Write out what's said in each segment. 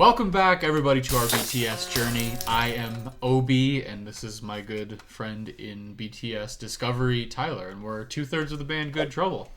Welcome back, everybody, to our BTS journey. I am OB, and this is my good friend in BTS Discovery, Tyler, and we're two-thirds of the band Good Trouble.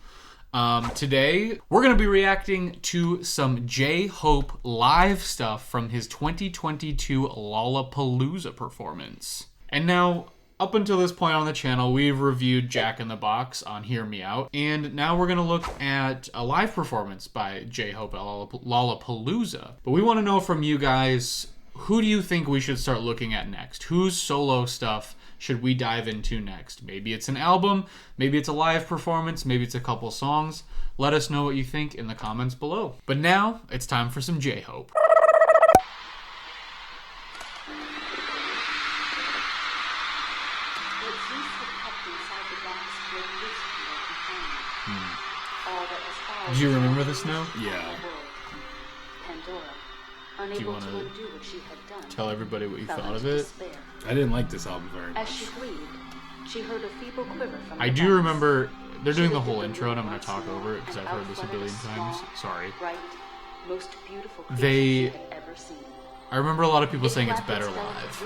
Today, we're going to be reacting to some J-Hope live stuff from his 2022 Lollapalooza performance. And now, up until this point on the channel, we've reviewed Jack in the Box on Hear Me Out, and now we're going to look at a live performance by J-Hope at Lollapalooza. But we want to know from you guys, who do you think we should start looking at next? Whose solo stuff should we dive into next? Maybe it's an album, maybe it's a live performance, maybe it's a couple songs. Let us know what you think in the comments below. But now, it's time for some J-Hope. Do you remember this now? Yeah. Do you want to tell everybody what you thought of it? I didn't like this album very much. I do remember they're doing the whole intro, and I'm going to talk over it because I've heard this a billion times. Sorry. I remember a lot of people saying it's better live.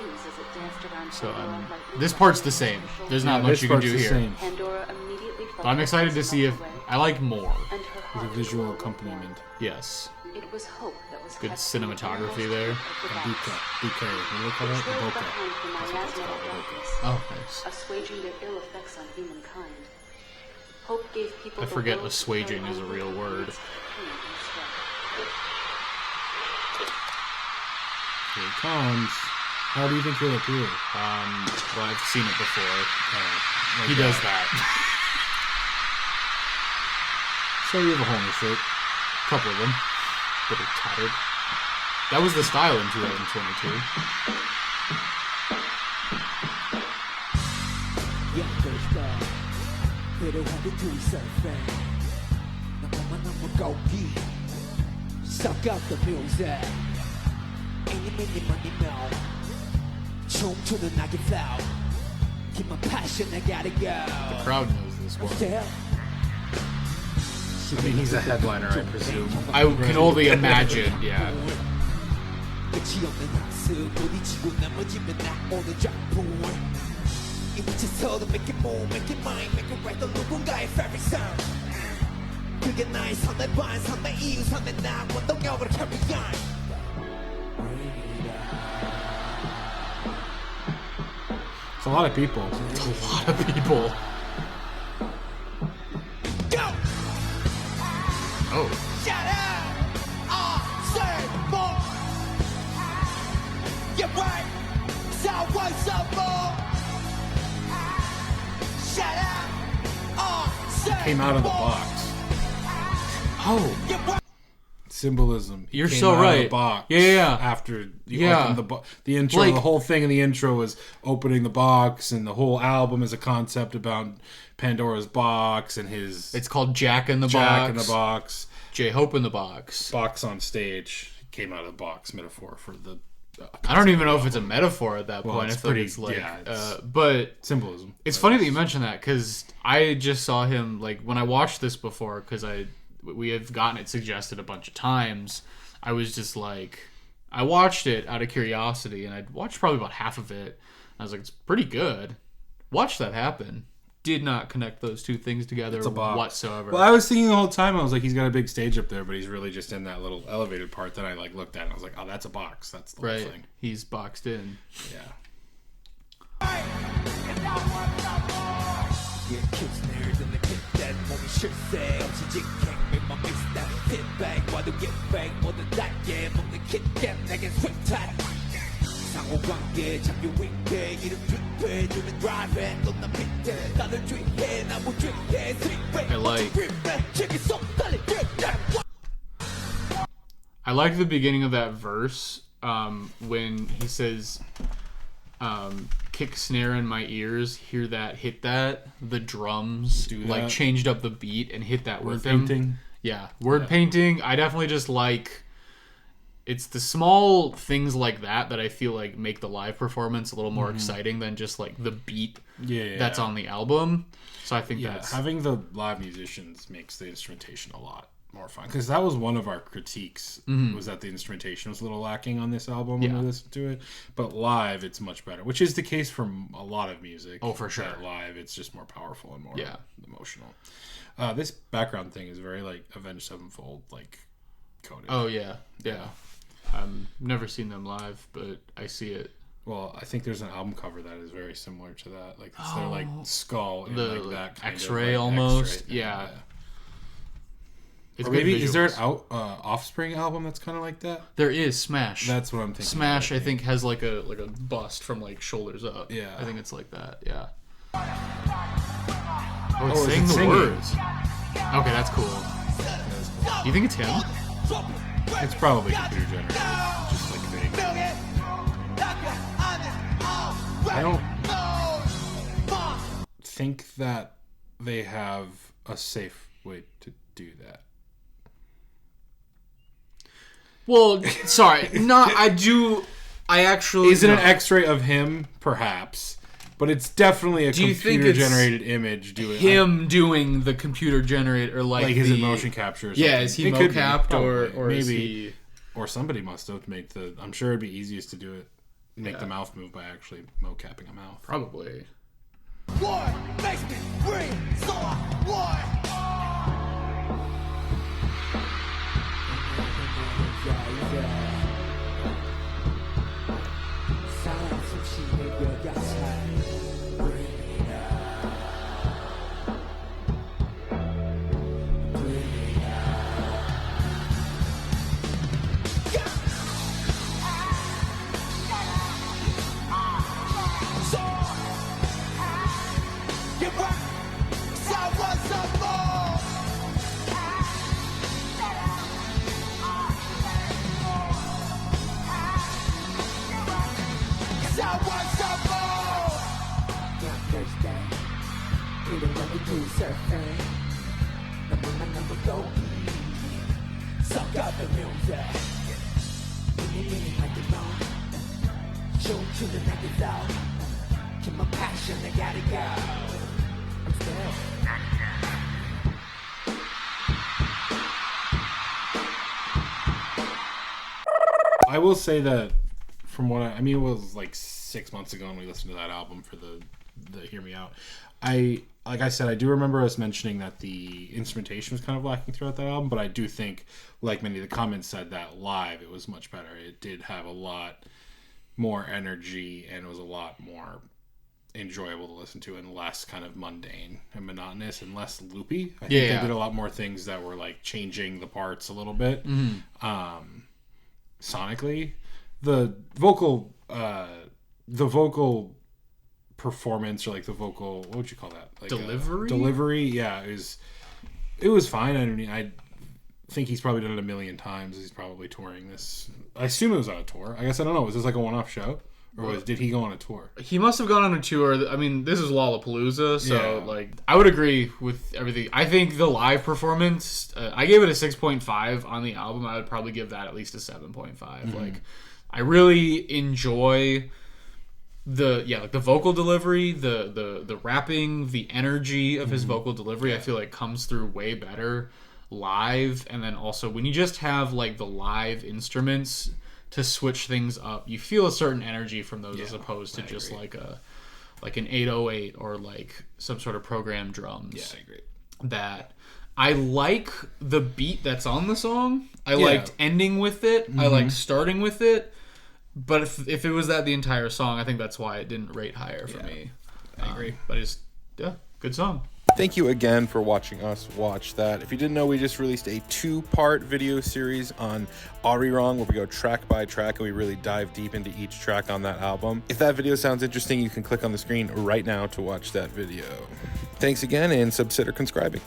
So this part's the same. There's not much you can do here. But I'm excited to see if I like more. With a visual accompaniment. Yes. Good cinematography there. BK. What do they call that? Bokeh. That's what it's called. Bokeh. Oh, nice. I forget assuaging is a real word. Here it comes. How do you think he'll appear? Well, I've seen it before. Like He does that. So you have a hole in your shirt. Couple of them. That are tattered. That was the style in 2022. Suck up the music. Any minute money now. 춤추는 나게 flow. Keep my passion, I gotta go. The crowd knows this one. I mean, he's a headliner, I presume. I can only imagine, yeah. It's a lot of people. It's a lot of people. Oh. Shut up! Seigworth! You're right! So what's up, more? Shut up! Seigworth! Came out of the box. Oh. Symbolism. You're Came so out right. Of the box Yeah. After you opened the intro, Like, the whole thing in the intro is opening the box, and the whole album is a concept about Pandora's box and his. It's called Jack in the Jack Box. in the Box. J-Hope in the Box. Box on stage. Came out of the box metaphor for the. I don't even know if it's a metaphor at that point. It's I thought pretty, it's like, yeah, it's but symbolism. it's funny that you mentioned that because I just saw him like when I watched this before because we have gotten it suggested a bunch of times. I was just like, I watched it out of curiosity, and I'd watched probably about half of it. I was like, it's pretty good. Watch that happen. Did not connect those two things together whatsoever. Well, I was thinking the whole time, I was like, he's got a big stage up there, but he's really just in that little elevated part that I like looked at, and I was like, oh, that's a box. That's the whole thing. He's boxed in. Yeah. I like the beginning of that verse when he says, kick snare in my ears, hear that, hit that. The drums like changed up the beat and hit that with him. Painting. Yeah, word painting. I definitely just like. It's the small things like that I feel like make the live performance a little more exciting than just like the beat that's on the album. So I think that's having the live musicians makes the instrumentation a lot more fun. Because that was one of our critiques, was that the instrumentation was a little lacking on this album when we listened to it. But live, it's much better, which is the case for a lot of music. Oh, for sure. That live, it's just more powerful and more emotional. This background thing is very like Avenged Sevenfold, like coded. Oh, yeah. I've never seen them live, but I see it. Well, I think there's an album cover that is very similar to that. Like, it's their, like, skull in, The like, that kind X-ray of, like, almost. X-ray Yeah. It's or good maybe, is there an visuals. Offspring album that's kind of like that? There is Smash. That's what I'm thinking. Smash, I think, has like a bust from like shoulders up. Yeah. I think it's like that. Yeah. Oh, it's is saying it the singing? words. Okay, that's cool. You think it's him? It's probably computer generated. Just like vague. I don't think that they have a safe way to do that. Well, sorry. I actually... Is it an X-ray of him? Perhaps. But it's definitely a Do you think computer-generated image doing him doing the computer generated, or like his the, motion capture or something. Yeah, is he It could be, mocapped or probably. is maybe he... or somebody must have made the. I'm sure it'd be easiest to do it. Make the mouth move by actually mocapping a mouth. Probably. War makes me free, so I war. Suck up the music. Like the moon. Tune to the naked out. Keep my passion, I gotta go. I'm still. I will say that from what I mean, it was like 6 months ago when we listened to that album for the Hear Me Out. Like I said, I do remember us mentioning that the instrumentation was kind of lacking throughout that album, but I do think, like many of the comments said, that live it was much better. It did have a lot more energy and it was a lot more enjoyable to listen to and less kind of mundane and monotonous and less loopy. I think they did a lot more things that were like changing the parts a little bit. Sonically, the vocal performance, or like the vocal, what would you call that? Like delivery. Yeah, it was fine. I think he's probably done it a million times. He's probably touring this. I assume it was on a tour. I guess I don't know. Was this like a one-off show, or did he go on a tour? He must have gone on a tour. I mean, this is Lollapalooza, so like I would agree with everything. I think the live performance, I gave it a 6.5 on the album. I would probably give that at least a 7.5. Like, I really enjoy the vocal delivery, the rapping, the energy of his vocal delivery. I feel like comes through way better live, and then also when you just have like the live instruments to switch things up, you feel a certain energy from those as opposed to just like an 808 or like some sort of programmed drums. Yeah, I agree. That I like the beat that's on the song. I liked ending with it. I liked starting with it. But if it was that the entire song, I think that's why it didn't rate higher for me. I agree. But good song. Thank you again for watching us watch that. If you didn't know, we just released a 2-part video series on Ari Wrong, where we go track by track and we really dive deep into each track on that album. If that video sounds interesting, you can click on the screen right now to watch that video. Thanks again, and consider subscribing.